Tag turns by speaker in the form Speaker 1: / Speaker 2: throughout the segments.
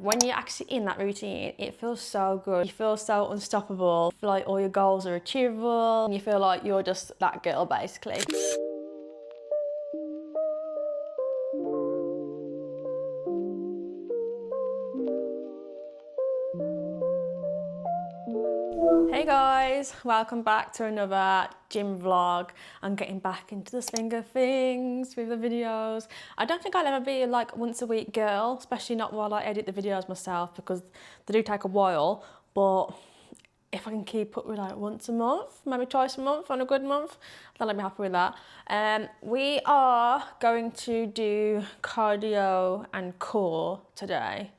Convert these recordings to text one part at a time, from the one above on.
Speaker 1: When you're actually in that routine, it feels so good. You feel so unstoppable. You feel like all your goals are achievable. You feel like you're just that girl, basically. Hey guys, welcome back to another gym vlog. I'm getting back into the swing of things with the videos. I don't think I'll ever be like once a week girl, especially not while I edit the videos myself, because they do take a while. But if I can keep up with like once a month, maybe twice a month on a good month, then I'll be happy with that. We are going to do cardio and core today.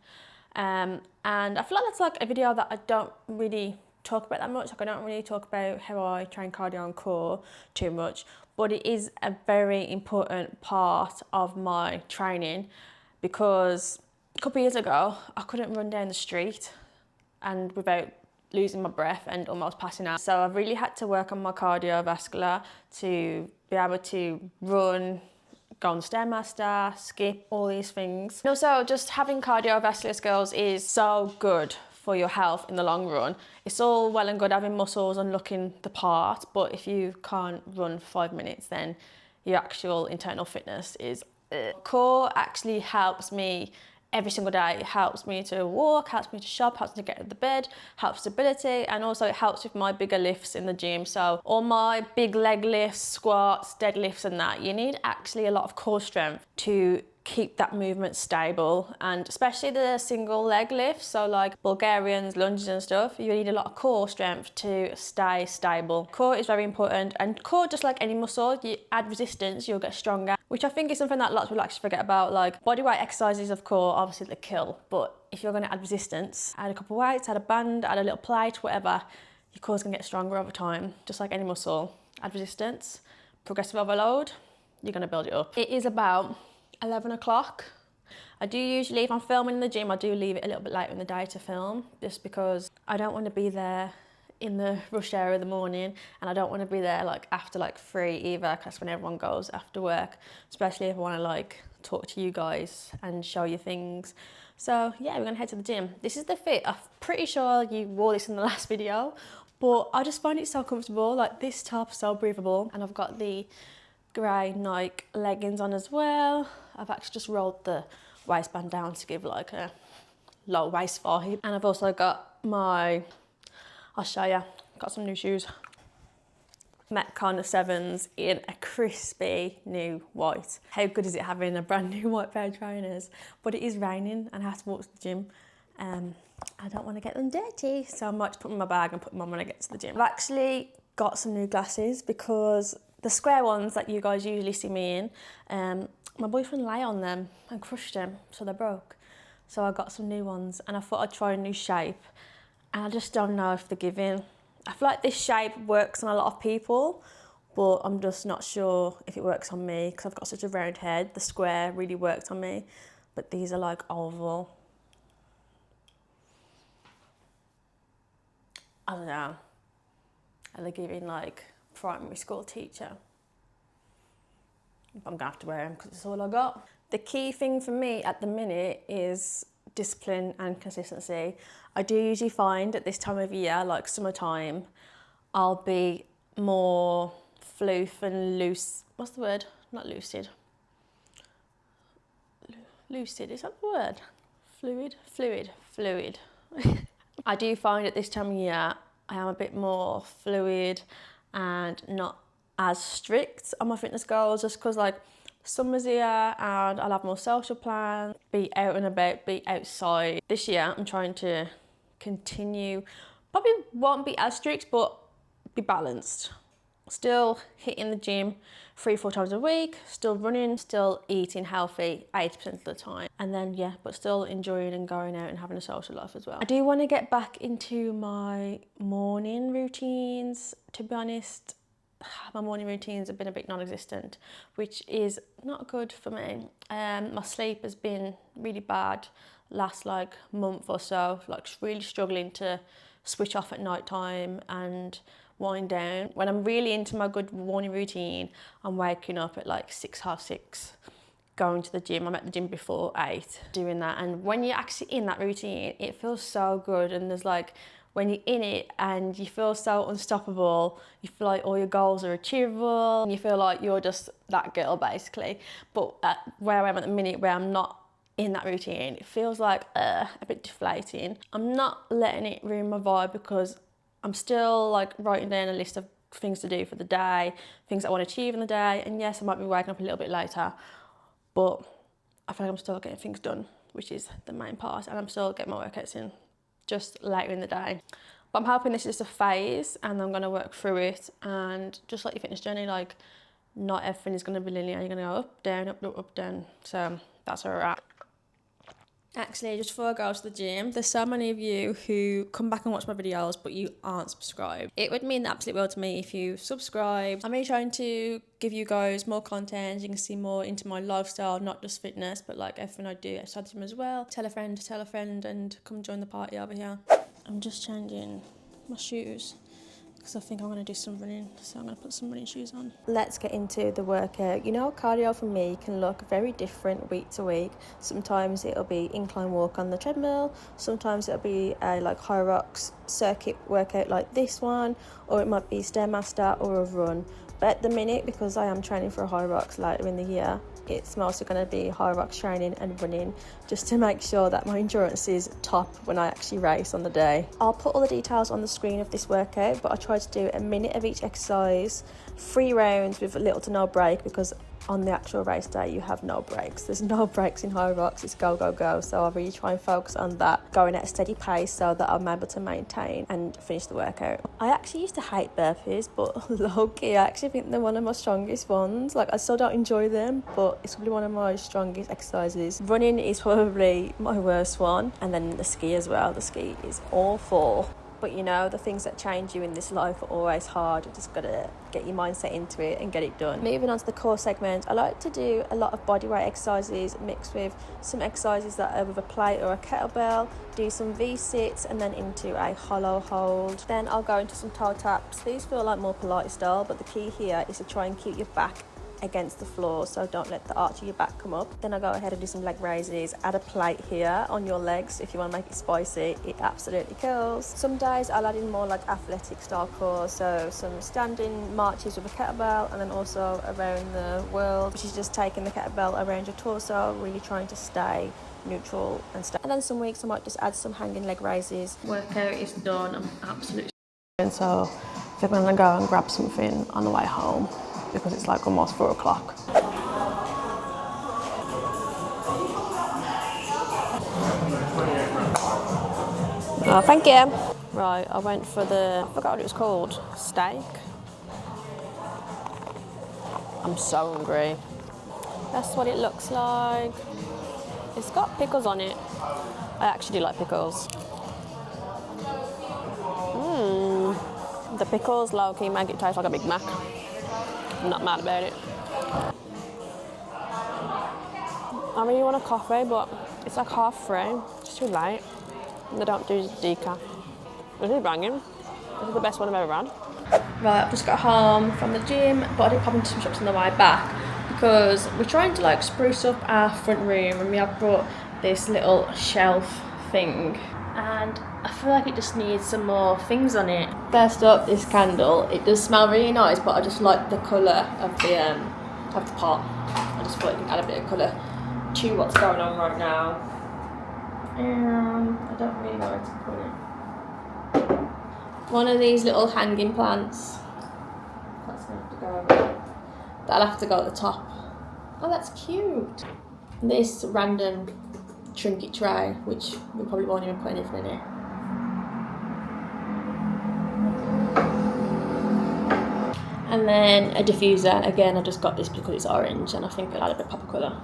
Speaker 1: And I feel like that's like a video that I don't really talk about that much. Like I don't really talk about how I train cardio and core too much, but it is a very important part of my training, because a couple of years ago I couldn't run down the street and without losing my breath and almost passing out. So I've really had to work on my cardiovascular to be able to run, go on the Stairmaster, skip, all these things. And also just having cardiovascular skills is so good for your health in the long run. It's all well and good having muscles and looking the part, but if you can't run for 5 minutes, then your actual internal fitness is Core actually helps me every single day. It helps me to walk, helps me to shop, helps me to get out of the bed, helps stability, and also it helps with my bigger lifts in the gym. So all my big leg lifts, squats, deadlifts and that, you need actually a lot of core strength to keep that movement stable, and especially the single leg lifts, so like Bulgarians, lunges and stuff, you need a lot of core strength to stay stable. Core is very important, and core, just like any muscle, you add resistance, you'll get stronger, which I think is something that lots of people actually forget about. Like bodyweight exercises of core, obviously they kill, but if you're going to add resistance, add a couple of weights, add a band, add a little plate, whatever, your core's going to get stronger over time, just like any muscle. Add resistance, progressive overload, you're going to build it up. It is about 11 o'clock. I do usually, if I'm filming in the gym, I do leave it a little bit later in the day to film, just because I don't want to be there in the rush hour of the morning, and I don't want to be there like after like 3 either, because when everyone goes after work, especially if I want to like talk to you guys and show you things. So yeah, we're gonna head to the gym. This is the fit. I'm pretty sure you wore this in the last video, but I just find it so comfortable. Like this top's so breathable, and I've got the grey Nike leggings on as well. I've actually just rolled the waistband down to give like a low waist vibe. And I've also got my, I'll show you, got some new shoes. Metcon 7s in a crispy new white. How good is it having a brand new white pair of trainers? But it is raining and I have to walk to the gym. I don't want to get them dirty, so I might just put them in my bag and put them on when I get to the gym. I've actually got some new glasses, because the square ones that you guys usually see me in, my boyfriend lay on them and crushed them, so they're broke. So I got some new ones, and I thought I'd try a new shape, and I just don't know if they're giving. I feel like this shape works on a lot of people, but I'm just not sure if it works on me, because I've got such a round head. The square really worked on me, but these are like oval. I don't know. Are they giving like primary school teacher? I'm gonna have to wear them because it's all I got. The key thing for me at the minute is discipline and consistency. I do usually find at this time of year, like summertime, I'll be more floof and loose. What's the word? Not lucid. Lucid, is that the word? Fluid. I do find at this time of year, I am a bit more fluid and not as strict on my fitness goals, just because like summer's here and I'll have more social plans, be out and about, be outside. This year I'm trying to continue, probably won't be as strict, but be balanced. Still hitting the gym 3-4 times a week, still running, still eating healthy 80% of the time. And then yeah, but still enjoying and going out and having a social life as well. I do want to get back into my morning routines, to be honest. My morning routines have been a bit non-existent, which is not good for me. My sleep has been really bad last like month or so, like really struggling to switch off at night time and wind down. When I'm really into my good morning routine, I'm waking up at like 6, half 6, going to the gym. I'm at the gym before 8 doing that, and when you're actually in that routine, it feels so good. And there's like, when you're in it and you feel so unstoppable, you feel like all your goals are achievable, and you feel like you're just that girl basically. But where I am at the minute, where I'm not in that routine, it feels like a bit deflating. I'm not letting it ruin my vibe, because I'm still like writing down a list of things to do for the day, things I want to achieve in the day. And yes, I might be waking up a little bit later, but I feel like I'm still getting things done, which is the main part, and I'm still getting my workouts in just later in the day. But I'm hoping this is just a phase and I'm going to work through it. And just like your fitness journey, like not everything is going to be linear. You're going to go up, down, up, down. So that's where we're at. Actually, just before I go to the gym, there's so many of you who come back and watch my videos, but you aren't subscribed. It would mean the absolute world to me if you subscribed. I'm really trying to give you guys more content. You can see more into my lifestyle, not just fitness, but like everything I do outside the gym as well. Tell a friend, and come join the party over here. I'm just changing my shoes, because I think I'm going to do some running, so I'm going to put some running shoes on. Let's get into the workout. You know, cardio for me can look very different week to week. Sometimes it'll be incline walk on the treadmill, sometimes it'll be a like Hyrox circuit workout like this one, or it might be Stairmaster or a run. But at the minute, because I am training for a Hyrox later in the year, it's mostly going to be Hyrox training and running, just to make sure that my endurance is top when I actually race on the day. I'll put all the details on the screen of this workout, but I try to do a minute of each exercise, 3 rounds with little to no break, because on the actual race day you have no breaks. There's no breaks in Hyrox, it's go, go, go. So I really try and focus on that, going at a steady pace so that I'm able to maintain and finish the workout. I actually used to hate burpees, but low-key I actually think they're one of my strongest ones. Like, I still don't enjoy them, but it's probably one of my strongest exercises. Running is probably my worst one, and then the ski as well. The ski is awful. But you know, the things that change you in this life are always hard. You just gotta get your mindset into it and get it done. Moving on to the core segment, I like to do a lot of bodyweight exercises mixed with some exercises that are with a plate or a kettlebell, do some V-sits and then into a hollow hold. Then I'll go into some toe taps. These feel like more Pilates style, but the key here is to try and keep your back against the floor, so don't let the arch of your back come up. Then I go ahead and do some leg raises. Add a plate here on your legs if you want to make it spicy. It absolutely kills. Some days I'll add in more like athletic style core, so some standing marches with a kettlebell, and then also around the world, which is just taking the kettlebell around your torso, really trying to stay neutral and stay. And then some weeks I might just add some hanging leg raises. Workout is done. I'm absolutely, and so I think I'm gonna go and grab something on the way home, because it's like almost 4 o'clock. Oh, thank you. Right, I went for I forgot what it was called, steak. I'm so hungry. That's what it looks like. It's got pickles on it. I actually do like pickles. The pickles low-key make it taste like a Big Mac. I'm not mad about it. I really want a coffee, but it's like half free. It's too late. And they don't do decaf. This is banging. This is the best one I've ever had. Right, I've just got home from the gym, but I did pop into some shops on the way back, because we're trying to like spruce up our front room, and we have brought this little shelf thing, and I feel like it just needs some more things on it. First up, this candle. It does smell really nice, but I just like the colour of the pot. I just thought it could add a bit of colour to what's going on right now. I don't really know where to put it. One of these little hanging plants. That's going to have to go over. That'll have to go at the top. Oh, that's cute. This random trinket tray, which we probably won't even put anything in it. And then a diffuser. Again, I just got this because it's orange, and I think it'll add a bit of pop of colour.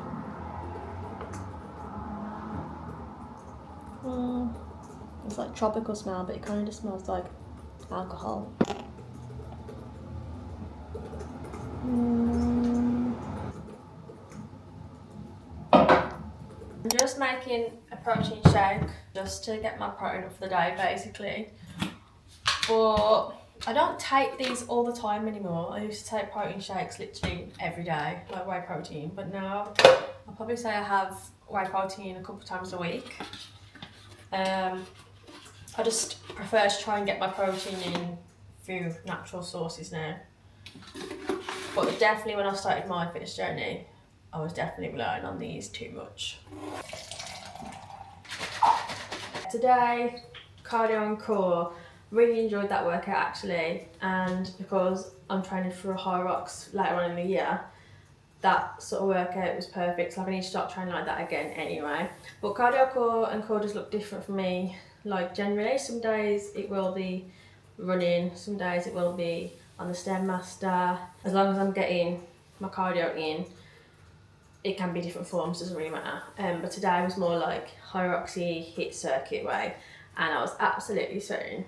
Speaker 1: It's like tropical smell, but it kind of just smells like alcohol. I'm just making a protein shake just to get my protein up for the day, basically. But I don't take these all the time anymore. I used to take protein shakes literally every day, like whey protein, but now I'll probably say I have whey protein a couple times a week. I just prefer to try and get my protein in through natural sources now. But definitely when I started my fitness journey, I was definitely relying on these too much. Today, cardio and core, really enjoyed that workout actually, and because I'm training for a Hyrox later on in the year, that sort of workout was perfect. So I need to start training like that again anyway. But cardio core and core just look different for me. Like generally, some days it will be running, some days it will be on the Stairmaster. As long as I'm getting my cardio in, it can be different forms, doesn't really matter. But today was more like Hyroxy hit circuit way, and I was absolutely sweating.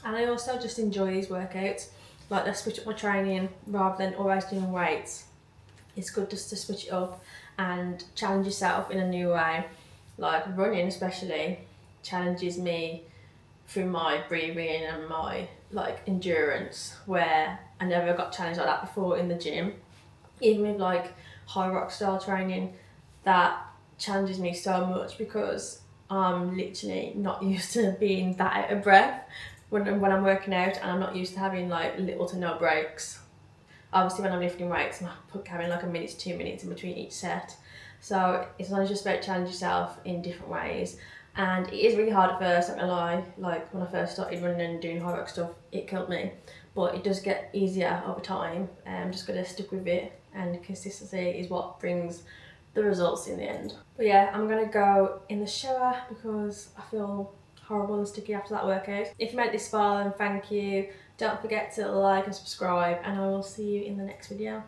Speaker 1: And I also just enjoy these workouts. Like I switch up my training rather than always doing weights. It's good just to switch it up and challenge yourself in a new way. Like running especially challenges me through my breathing and my like endurance, where I never got challenged like that before in the gym. Even with like Hyrox style training, that challenges me so much because I'm literally not used to being that out of breath when I'm working out, and I'm not used to having like little to no breaks. Obviously when I'm lifting weights, I'm having like a minute to 2 minutes in between each set. So it's not just about challenge yourself in different ways. And it is really hard at first, I'm not gonna lie. Like when I first started running and doing Hyrox stuff, it killed me. But it does get easier over time. I'm just gonna stick with it, and consistency is what brings the results in the end. But yeah, I'm gonna go in the shower because I feel horrible and sticky after that workout. If you made it this far, then thank you. Don't forget to like and subscribe, and I will see you in the next video.